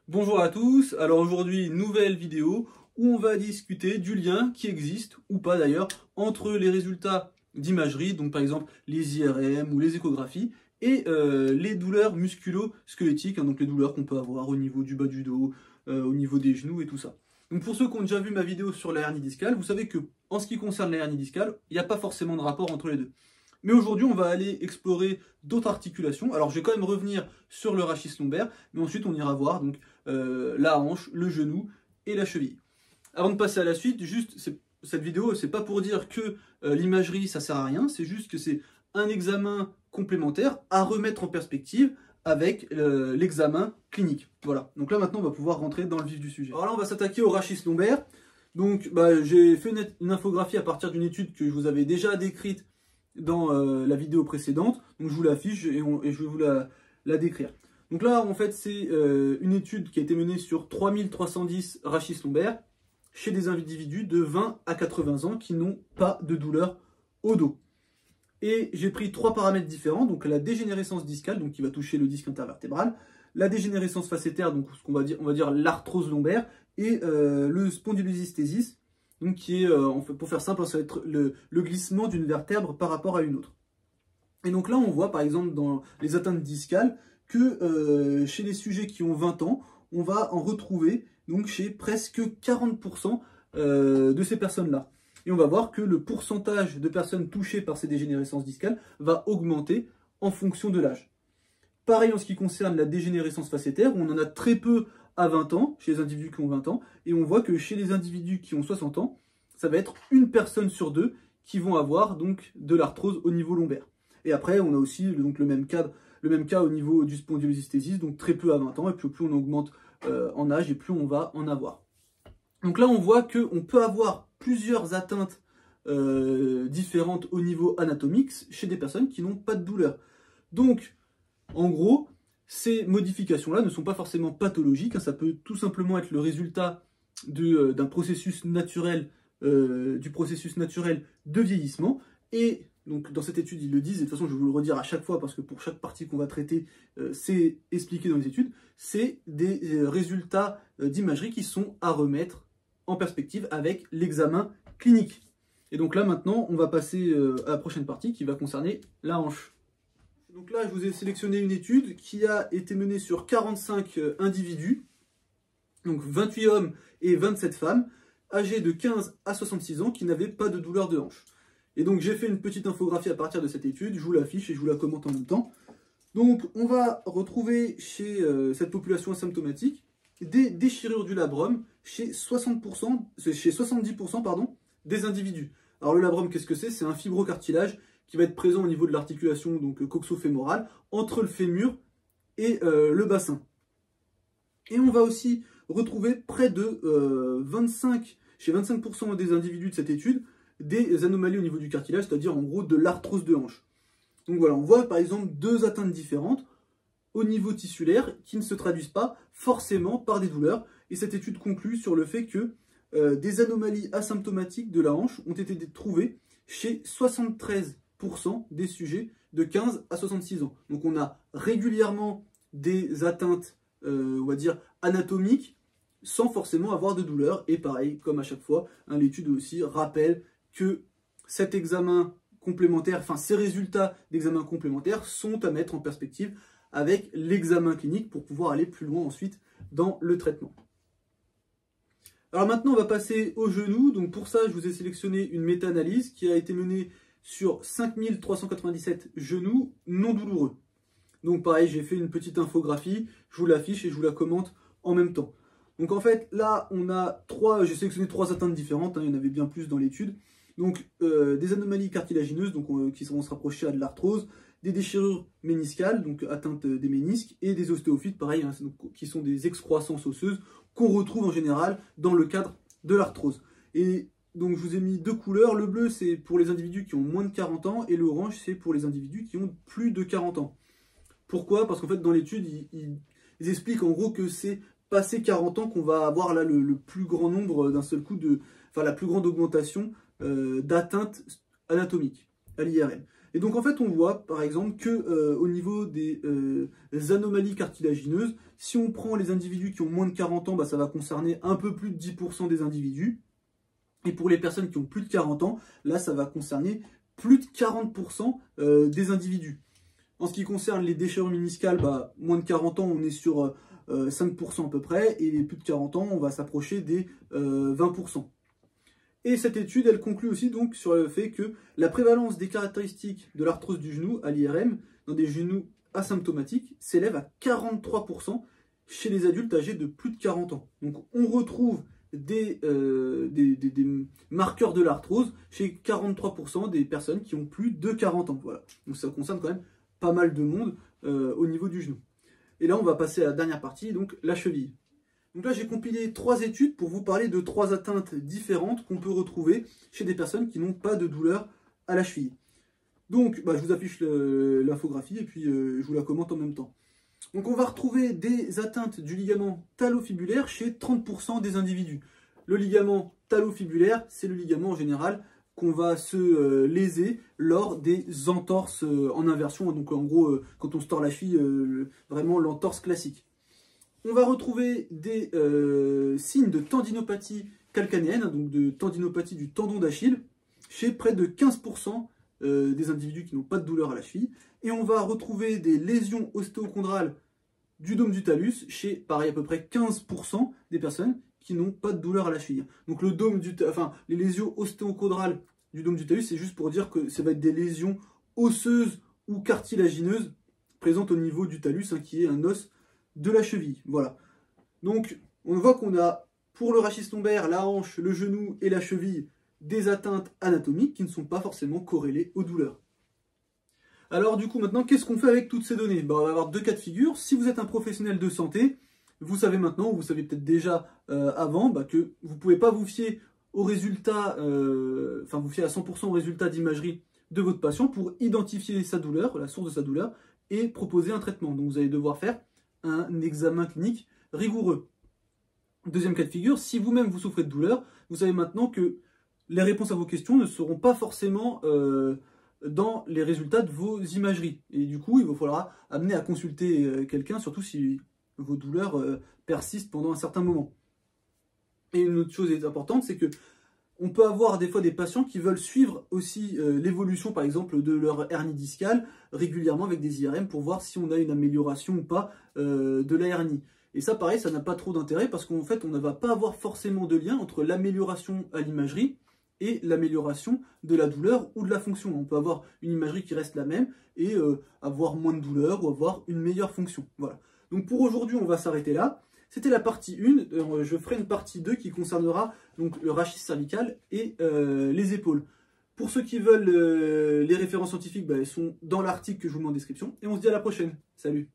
Bonjour à tous, alors aujourd'hui nouvelle vidéo où on va discuter du lien qui existe, ou pas d'ailleurs, entre les résultats d'imagerie, donc par exemple les IRM ou les échographies, et les douleurs musculo-squelettiques, donc les douleurs qu'on peut avoir au niveau du bas du dos, au niveau des genoux et tout ça. Donc pour ceux qui ont déjà vu ma vidéo sur la hernie discale, vous savez que en ce qui concerne la hernie discale, il n'y a pas forcément de rapport entre les deux. Mais aujourd'hui, on va aller explorer d'autres articulations. Alors, je vais quand même revenir sur le rachis lombaire, mais ensuite, on ira voir donc la hanche, le genou et la cheville. Avant de passer à la suite, juste, cette vidéo, c'est pas pour dire que l'imagerie, ça sert à rien, c'est juste que c'est un examen complémentaire à remettre en perspective avec l'examen clinique. Voilà, donc là, maintenant, on va pouvoir rentrer dans le vif du sujet. Alors là, on va s'attaquer au rachis lombaire. Donc, j'ai fait une infographie à partir d'une étude que je vous avais déjà décrite dans la vidéo précédente, donc je vous l'affiche et je vais vous la décrire. Donc là, en fait, c'est une étude qui a été menée sur 3310 rachis lombaires chez des individus de 20 à 80 ans qui n'ont pas de douleur au dos. Et j'ai pris trois paramètres différents, donc la dégénérescence discale, donc qui va toucher le disque intervertébral, la facétaire, donc ce qu'on va dire, on va dire l'arthrose lombaire, et le spondylolisthésis, donc qui est, pour faire simple, ça va être le glissement d'une vertèbre par rapport à une autre. Et donc là, on voit par exemple dans les atteintes discales que chez les sujets qui ont 20 ans, on va en retrouver donc chez presque 40% de ces personnes-là. Et on va voir que le pourcentage de personnes touchées par ces dégénérescences discales va augmenter en fonction de l'âge. Pareil en ce qui concerne la dégénérescence facétaire, où on en a très peu à 20 ans, chez les individus qui ont 20 ans, et on voit que chez les individus qui ont 60 ans, ça va être une personne sur deux qui vont avoir donc de l'arthrose au niveau lombaire. Et après, on a aussi donc, le même cas au niveau du spondylolisthésis, donc très peu à 20 ans, et puis plus on augmente en âge, et plus on va en avoir. Donc là, on voit qu'on peut avoir plusieurs atteintes différentes au niveau anatomique chez des personnes qui n'ont pas de douleur. Donc, en gros, ces modifications-là ne sont pas forcément pathologiques, ça peut tout simplement être le résultat d'un processus naturel, de vieillissement. Et donc dans cette étude, ils le disent, et de toute façon je vais vous le redire à chaque fois, parce que pour chaque partie qu'on va traiter, c'est expliqué dans les études, c'est des résultats d'imagerie qui sont à remettre en perspective avec l'examen clinique. Et donc là maintenant, on va passer à la prochaine partie qui va concerner la hanche. Donc là, je vous ai sélectionné une étude qui a été menée sur 45 individus, donc 28 hommes et 27 femmes, âgés de 15 à 66 ans qui n'avaient pas de douleur de hanche. Et donc j'ai fait une petite infographie à partir de cette étude, je vous l'affiche et je vous la commente en même temps. Donc on va retrouver chez cette population asymptomatique des déchirures du labrum chez 70% pardon, des individus. Alors le labrum, qu'est-ce que c'est? C'est un fibrocartilage qui va être présent au niveau de l'articulation donc coxo-fémorale, entre le fémur et le bassin. Et on va aussi retrouver près de chez 25% des individus de cette étude, des anomalies au niveau du cartilage, c'est-à-dire en gros de l'arthrose de hanche. Donc voilà, on voit par exemple deux atteintes différentes au niveau tissulaire qui ne se traduisent pas forcément par des douleurs. Et cette étude conclut sur le fait que des anomalies asymptomatiques de la hanche ont été trouvées chez 73% des sujets de 15 à 66 ans. Donc on a régulièrement des atteintes, on va dire, anatomiques, sans forcément avoir de douleur. Et pareil, comme à chaque fois, l'étude aussi rappelle que cet examen complémentaire, enfin ces résultats d'examen complémentaire sont à mettre en perspective avec l'examen clinique pour pouvoir aller plus loin ensuite dans le traitement. Alors maintenant, on va passer au genou. Donc pour ça, je vous ai sélectionné une méta-analyse qui a été menée sur 5397 genoux non douloureux. Donc pareil, j'ai fait une petite infographie, je vous l'affiche et je vous la commente en même temps. Donc en fait, là, j'ai sélectionné trois atteintes différentes, il y en avait bien plus dans l'étude. Donc des anomalies cartilagineuses, donc, qui vont se rapprocher à de l'arthrose, des déchirures méniscales, donc atteinte des ménisques, et des ostéophytes, pareil, qui sont des excroissances osseuses qu'on retrouve en général dans le cadre de l'arthrose. Et donc je vous ai mis deux couleurs, le bleu c'est pour les individus qui ont moins de 40 ans, et l'orange c'est pour les individus qui ont plus de 40 ans. Pourquoi? Parce qu'en fait dans l'étude, ils expliquent en gros que c'est passé 40 ans qu'on va avoir là le plus grand nombre d'un seul coup, la plus grande augmentation d'atteintes anatomiques à l'IRM. Et donc en fait on voit par exemple que au niveau des anomalies cartilagineuses, si on prend les individus qui ont moins de 40 ans, bah, ça va concerner un peu plus de 10% des individus. Et pour les personnes qui ont plus de 40 ans, là ça va concerner plus de 40% des individus. En ce qui concerne les déchirures méniscales, bah, moins de 40 ans, on est sur 5% à peu près, et les plus de 40 ans, on va s'approcher des 20%. Et cette étude, elle conclut aussi donc sur le fait que la prévalence des caractéristiques de l'arthrose du genou à l'IRM dans des genoux asymptomatiques s'élève à 43% chez les adultes âgés de plus de 40 ans. Donc on retrouve des marqueurs de l'arthrose chez 43% des personnes qui ont plus de 40 ans. Voilà. Donc ça concerne quand même pas mal de monde au niveau du genou. Et là, on va passer à la dernière partie, donc la cheville. Donc là, j'ai compilé 3 études pour vous parler de 3 atteintes différentes qu'on peut retrouver chez des personnes qui n'ont pas de douleur à la cheville. Donc, bah, je vous affiche l'infographie et puis je vous la commente en même temps. Donc, on va retrouver des atteintes du ligament talofibulaire chez 30% des individus. Le ligament talofibulaire, c'est le ligament en général qu'on va se léser lors des entorses en inversion. Donc, en gros, quand on se tord la cheville, vraiment l'entorse classique. On va retrouver des signes de tendinopathie calcanéenne, donc de tendinopathie du tendon d'Achille, chez près de 15% des individus qui n'ont pas de douleur à la cheville. Et on va retrouver des lésions ostéochondrales du dôme du talus chez, pareil, à peu près 15% des personnes qui n'ont pas de douleur à la cheville. Donc le dôme les lésions ostéochondrales du dôme du talus, c'est juste pour dire que ça va être des lésions osseuses ou cartilagineuses présentes au niveau du talus, hein, qui est un os de la cheville. Voilà. Donc, on voit qu'on a, pour le rachis lombaire, la hanche, le genou et la cheville, des atteintes anatomiques qui ne sont pas forcément corrélées aux douleurs. Alors, du coup, maintenant, qu'est-ce qu'on fait avec toutes ces données? On va avoir 2 cas de figure. Si vous êtes un professionnel de santé, vous savez maintenant, ou vous savez peut-être déjà avant, que vous ne pouvez pas vous fier aux résultats, vous fier à 100% aux résultats d'imagerie de votre patient pour identifier sa douleur, la source de sa douleur, et proposer un traitement. Donc, vous allez devoir faire un examen clinique rigoureux. Deuxième cas de figure, si vous-même vous souffrez de douleur, vous savez maintenant que les réponses à vos questions ne seront pas forcément dans les résultats de vos imageries. Et du coup, il vous faudra amener à consulter quelqu'un, surtout si vos douleurs persistent pendant un certain moment. Et une autre chose importante, c'est que on peut avoir des fois des patients qui veulent suivre aussi l'évolution, par exemple, de leur hernie discale régulièrement avec des IRM pour voir si on a une amélioration ou pas de la hernie. Et ça, pareil, ça n'a pas trop d'intérêt parce qu'en fait, on ne va pas avoir forcément de lien entre l'amélioration à l'imagerie et l'amélioration de la douleur ou de la fonction. On peut avoir une imagerie qui reste la même et avoir moins de douleur ou avoir une meilleure fonction. Voilà. Donc pour aujourd'hui, on va s'arrêter là. C'était la partie 1, je ferai une partie 2 qui concernera donc le rachis cervical et les épaules. Pour ceux qui veulent les références scientifiques, elles sont dans l'article que je vous mets en description. Et on se dit à la prochaine. Salut!